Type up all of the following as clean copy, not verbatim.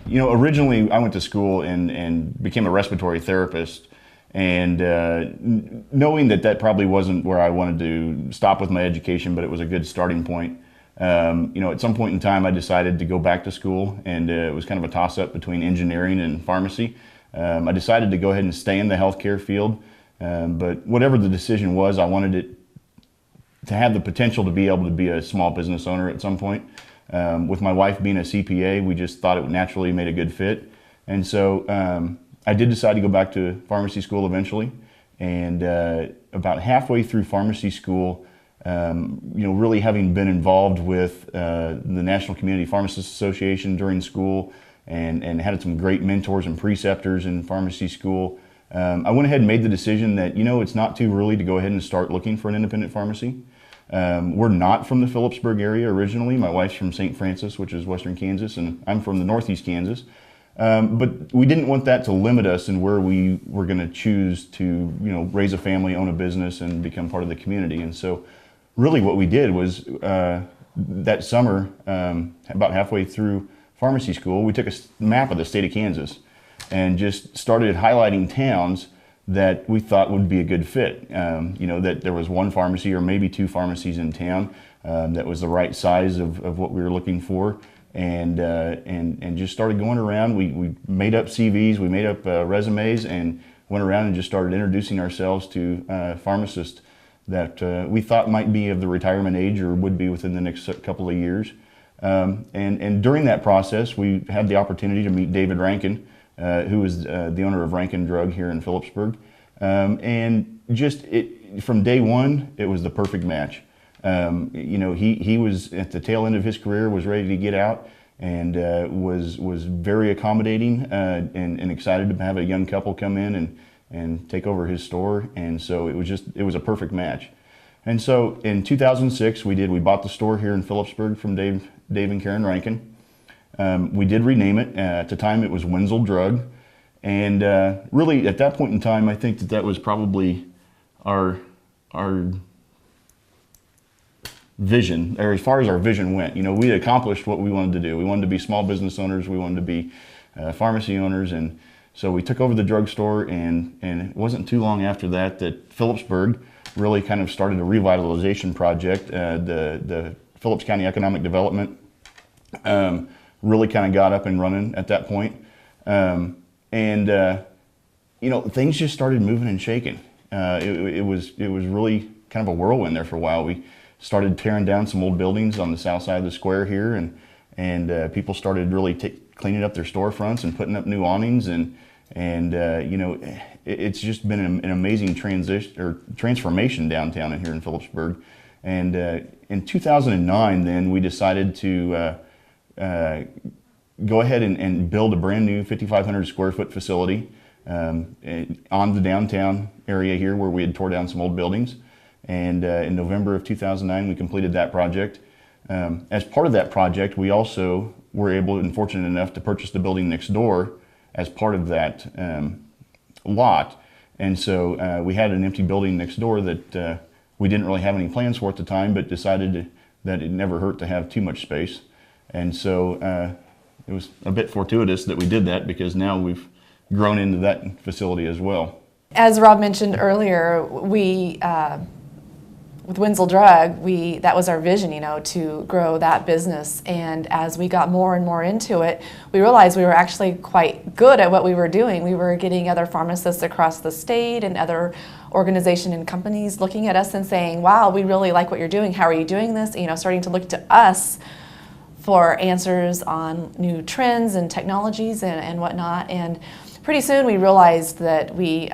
Originally I went to school and became a respiratory therapist, and knowing that that probably wasn't where I wanted to stop with my education, but it was a good starting point. At some point in time I decided to go back to school, and it was kind of a toss-up between engineering and pharmacy. I decided to go ahead and stay in the healthcare field, but whatever the decision was, I wanted it to have the potential to be able to be a small business owner at some point. With my wife being a CPA, we just thought it naturally made a good fit. And so I did decide to go back to pharmacy school eventually. And about halfway through pharmacy school, really having been involved with the National Community Pharmacists Association during school, and had some great mentors and preceptors in pharmacy school, I went ahead and made the decision that, it's not too early to go ahead and start looking for an independent pharmacy. We're not from the Phillipsburg area originally. My wife's from St. Francis, which is western Kansas, and I'm from the northeast Kansas. But we didn't want that to limit us in where we were going to choose to, raise a family, own a business, and become part of the community. And so really what we did was that summer, about halfway through pharmacy school, we took a map of the state of Kansas and just started highlighting towns that we thought would be a good fit. That there was one pharmacy or maybe two pharmacies in town that was the right size of what we were looking for, and just started going around. We made up CVs, we made up resumes, and went around and just started introducing ourselves to pharmacists that we thought might be of the retirement age or would be within the next couple of years. And during that process, we had the opportunity to meet David Rankin, who is the owner of Rankin Drug here in Phillipsburg. And just from day one, it was the perfect match. He was at the tail end of his career, was ready to get out, and was very accommodating, and excited to have a young couple come in and take over his store. And so it was a perfect match. And so in 2006, we bought the store here in Phillipsburg from Dave and Karen Rankin. We did rename it. At the time, it was Wenzel Drug. And really, at that point in time, I think that was probably our vision, or as far as our vision went. We had accomplished what we wanted to do. We wanted to be small business owners. We wanted to be pharmacy owners. And so we took over the drugstore, and it wasn't too long after that Phillipsburg really kind of started a revitalization project. The Phillips County Economic Development really kind of got up and running at that point. Things just started moving and shaking. It was really kind of a whirlwind there for a while. We started tearing down some old buildings on the south side of the square here, and people started really cleaning up their storefronts and putting up new awnings, and it's just been an amazing transformation downtown and here in Phillipsburg. And in 2009, then we decided to go ahead and build a brand new 5,500 square foot facility on the downtown area here, where we had tore down some old buildings. And in November of 2009, we completed that project. As part of that project, we also were able and fortunate enough to purchase the building next door as part of that lot. And so we had an empty building next door that we didn't really have any plans for at the time, but decided that it never hurt to have too much space. And so it was a bit fortuitous that we did that, because now we've grown into that facility as well. As Rob mentioned earlier, we with Wenzel Drug, that was our vision, to grow that business. And as we got more and more into it, we realized we were actually quite good at what we were doing. We were getting other pharmacists across the state and other organizations and companies looking at us and saying, wow, we really like what you're doing. How are you doing this? Starting to look to us for answers on new trends and technologies and whatnot. And pretty soon we realized that we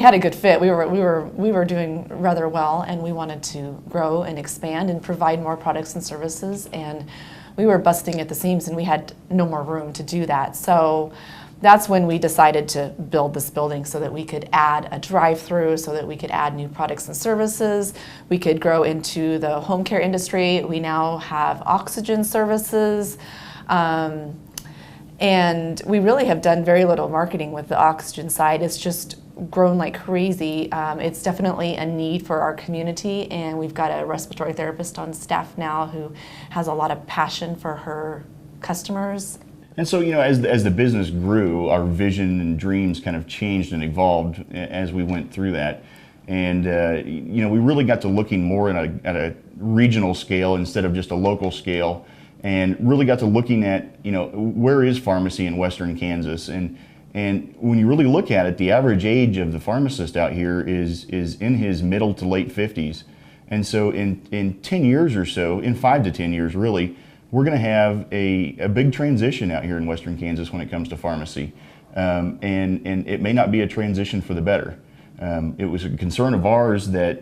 had a good fit. We were doing rather well, and we wanted to grow and expand and provide more products and services. And we were busting at the seams, and we had no more room to do that. So that's when we decided to build this building, so that we could add a drive-through, so that we could add new products and services. We could grow into the home care industry. We now have oxygen services. And we really have done very little marketing with the oxygen side. It's just grown like crazy. It's definitely a need for our community, and we've got a respiratory therapist on staff now who has a lot of passion for her customers. And so, as the business grew, our vision and dreams kind of changed and evolved as we went through that. And, we really got to looking more at a regional scale instead of just a local scale, and really got to looking at, where is pharmacy in Western Kansas? And when you really look at it, the average age of the pharmacist out here is in his middle to late 50s. And so in 10 years or so, in 5 to 10 years really, we're going to have a big transition out here in Western Kansas when it comes to pharmacy. And it may not be a transition for the better. It was a concern of ours that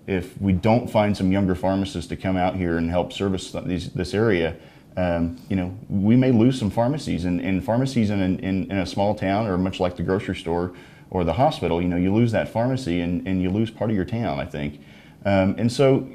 if we don't find some younger pharmacists to come out here and help service this area, we may lose some pharmacies. And pharmacies in a small town, or much like the grocery store or the hospital, you lose that pharmacy and you lose part of your town, I think. And so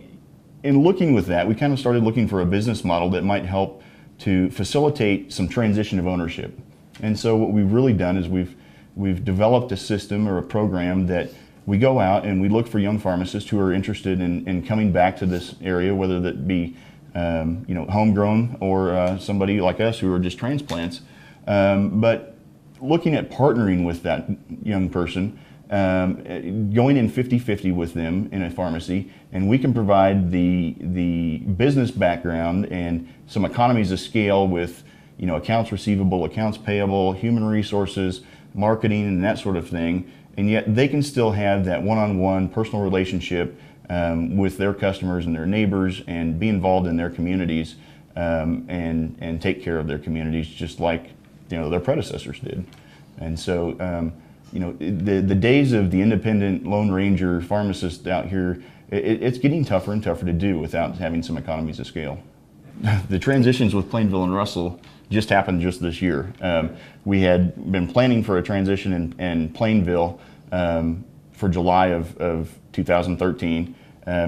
in looking with that, we kind of started looking for a business model that might help to facilitate some transition of ownership. And so what we've really done is we've developed a system or a program that we go out and we look for young pharmacists who are interested in coming back to this area, whether that be homegrown or somebody like us who are just transplants. But looking at partnering with that young person, going in 50-50 with them in a pharmacy, and we can provide the business background and some economies of scale with accounts receivable, accounts payable, human resources, marketing, and that sort of thing. And yet they can still have that one-on-one personal relationship with their customers and their neighbors, and be involved in their communities, and take care of their communities just like their predecessors did. And so the days of the independent Lone Ranger pharmacist out here, it's getting tougher and tougher to do without having some economies of scale. The transitions with Plainville and Russell just happened just this year. We had been planning for a transition in Plainville for July of 2013.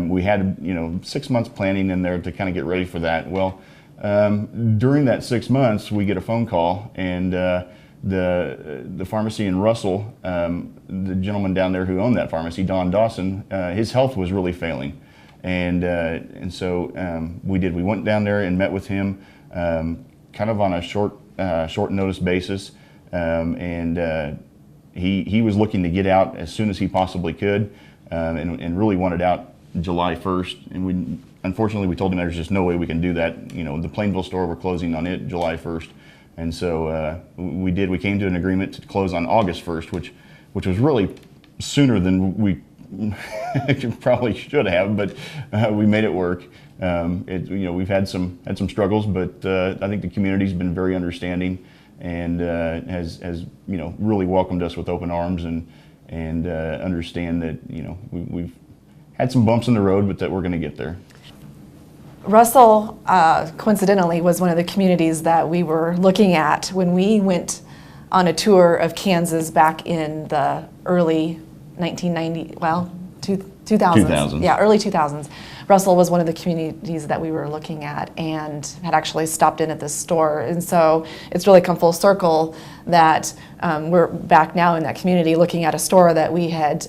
We had 6 months planning in there to kind of get ready for that. Well, during that 6 months, we get a phone call, and the pharmacy in Russell, the gentleman down there who owned that pharmacy, Don Dawson, his health was really failing. And so we went down there and met with him, kind of on a short notice basis, and he was looking to get out as soon as he possibly could, and really wanted out July 1st. And unfortunately we told him there's just no way we can do that. The Plainville store, we're closing on it July 1st, and so we came to an agreement to close on August 1st, which was really sooner than we probably should have, but we made it work. We've had some struggles, but I think the community's been very understanding, and has really welcomed us with open arms, and understand that we've had some bumps in the road, but that we're going to get there. Russell, coincidentally, was one of the communities that we were looking at when we went on a tour of Kansas back in the early 2000s. 2000s. Yeah, early 2000s. Russell was one of the communities that we were looking at, and had actually stopped in at this store. And so it's really come full circle that we're back now in that community looking at a store that we had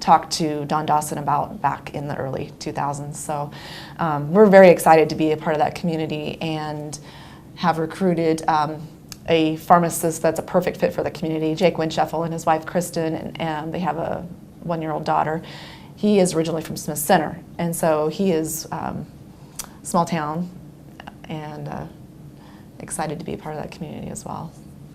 talked to Don Dawson about back in the early 2000s. So we're very excited to be a part of that community, and have recruited a pharmacist that's a perfect fit for the community, Jake Wincheffel and his wife Kristen, and they have a 1-year-old daughter. He is originally from Smith Center, and so he is small town, and excited to be a part of that community as well.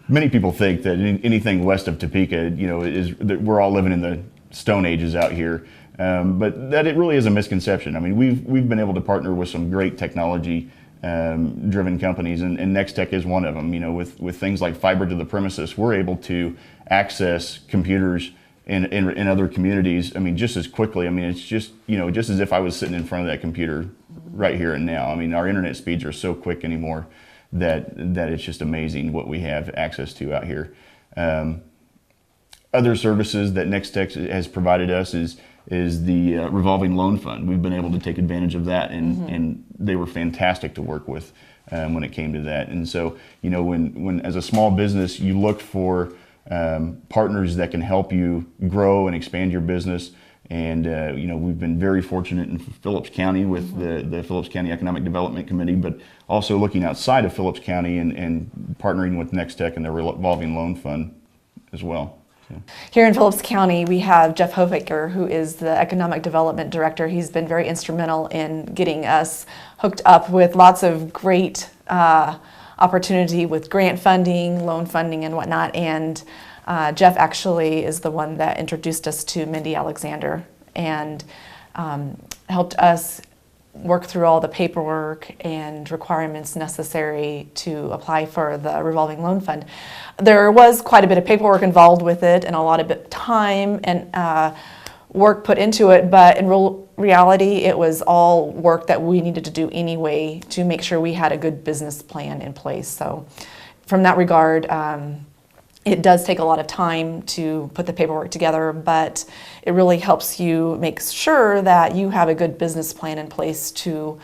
Many people think that anything west of Topeka, is that we're all living in the Stone Ages out here, but that it really is a misconception. I mean, we've been able to partner with some great technology driven companies, and Nex-Tech is one of them. With things like fiber to the premises, we're able to access computers in other communities, just as quickly. It's just as if I was sitting in front of that computer right here and now. Our internet speeds are so quick anymore that it's just amazing what we have access to out here. Other services that Nex-Tech has provided us is the revolving loan fund. We've been able to take advantage of that, and they were fantastic to work with when it came to that. And so, when as a small business you look for partners that can help you grow and expand your business, And we've been very fortunate in Phillips County with the Phillips County Economic Development Committee, but also looking outside of Phillips County and partnering with Nex-Tech and the revolving loan fund as well. So. Here in Phillips County, we have Jeff Hofaker, who is the Economic Development Director. He's been very instrumental in getting us hooked up with lots of great opportunity with grant funding, loan funding, and whatnot. And Jeff actually is the one that introduced us to Mindy Alexander and helped us work through all the paperwork and requirements necessary to apply for the revolving loan fund. There was quite a bit of paperwork involved with it and a lot of time and work put into it, but in reality it was all work that we needed to do anyway to make sure we had a good business plan in place. So from that regard, it does take a lot of time to put the paperwork together, but it really helps you make sure that you have a good business plan in place to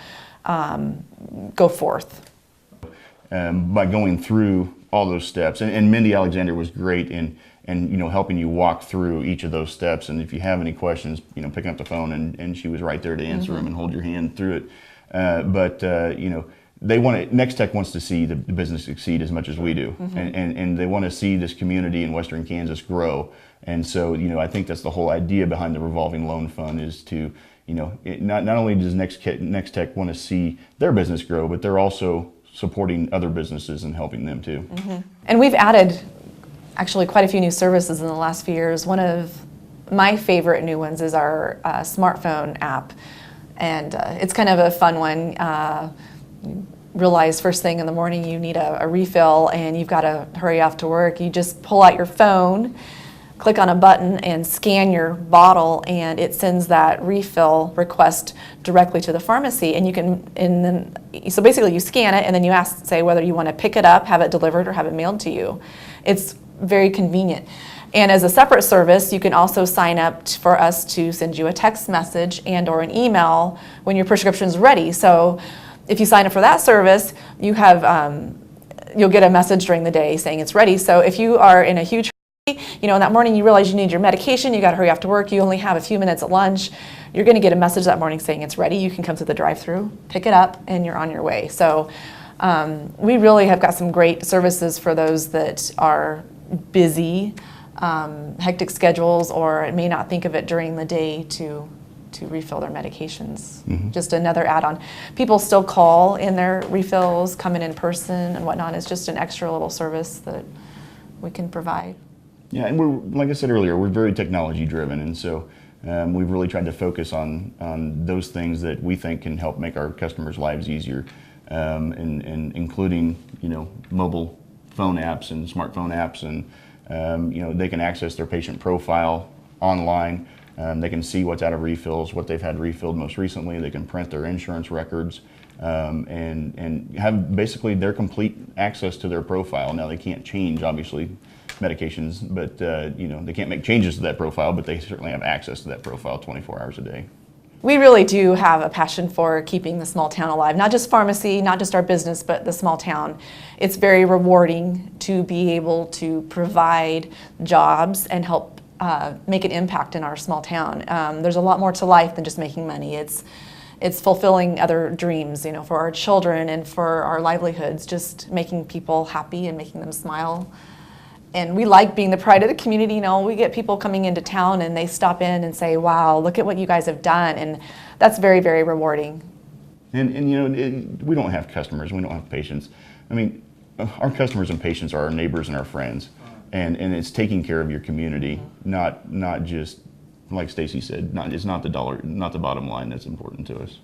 go forth. By going through all those steps, and Mindy Alexander was great in helping you walk through each of those steps. And if you have any questions, picking up the phone, and she was right there to answer them and hold your hand through it. They want it. Nex-Tech wants to see the business succeed as much as we do, and they want to see this community in Western Kansas grow. And so, I think that's the whole idea behind the revolving loan fund is to, not only does Nex-Tech want to see their business grow, but they're also supporting other businesses and helping them too. And we've added actually quite a few new services in the last few years. One of my favorite new ones is our smartphone app, and it's kind of a fun one. Realize first thing in the morning you need a refill and you've got to hurry off to work. You just pull out your phone, click on a button and scan your bottle, and it sends that refill request directly to the pharmacy. And so basically you scan it and then you say whether you want to pick it up, have it delivered, or have it mailed to you. It's very convenient. And as a separate service, you can also sign up for us to send you a text message and or an email when your prescription's ready. So if you sign up for that service, you'll get a message during the day saying it's ready. So if you are in a huge hurry, in that morning you realize you need your medication, you got to hurry off to work, you only have a few minutes at lunch, you're going to get a message that morning saying it's ready. You can come to the drive-through, pick it up, and you're on your way. So we really have got some great services for those that are busy, hectic schedules, or may not think of it during the day to refill their medications. Just another add-on. People still call in their refills, come in person and whatnot. It's just an extra little service that we can provide. Yeah, and we're, like I said earlier, we're very technology driven, and so we've really tried to focus on those things that we think can help make our customers' lives easier, and including mobile phone apps and smartphone apps, and they can access their patient profile online. They can see what's out of refills, what they've had refilled most recently. They can print their insurance records, and have basically their complete access to their profile. Now they can't change, obviously, medications, but they can't make changes to that profile, but they certainly have access to that profile 24 hours a day. We really do have a passion for keeping the small town alive, not just pharmacy, not just our business, but the small town. It's very rewarding to be able to provide jobs and help make an impact in our small town. There's a lot more to life than just making money. It's fulfilling other dreams, for our children and for our livelihoods, just making people happy and making them smile. And we like being the pride of the community. We get people coming into town and they stop in and say, wow, look at what you guys have done. And that's very, very rewarding. And we don't have customers, we don't have patients. I mean, our customers and patients are our neighbors and our friends. And it's taking care of your community, not just, like Stacy said, it's not the dollar, not the bottom line that's important to us.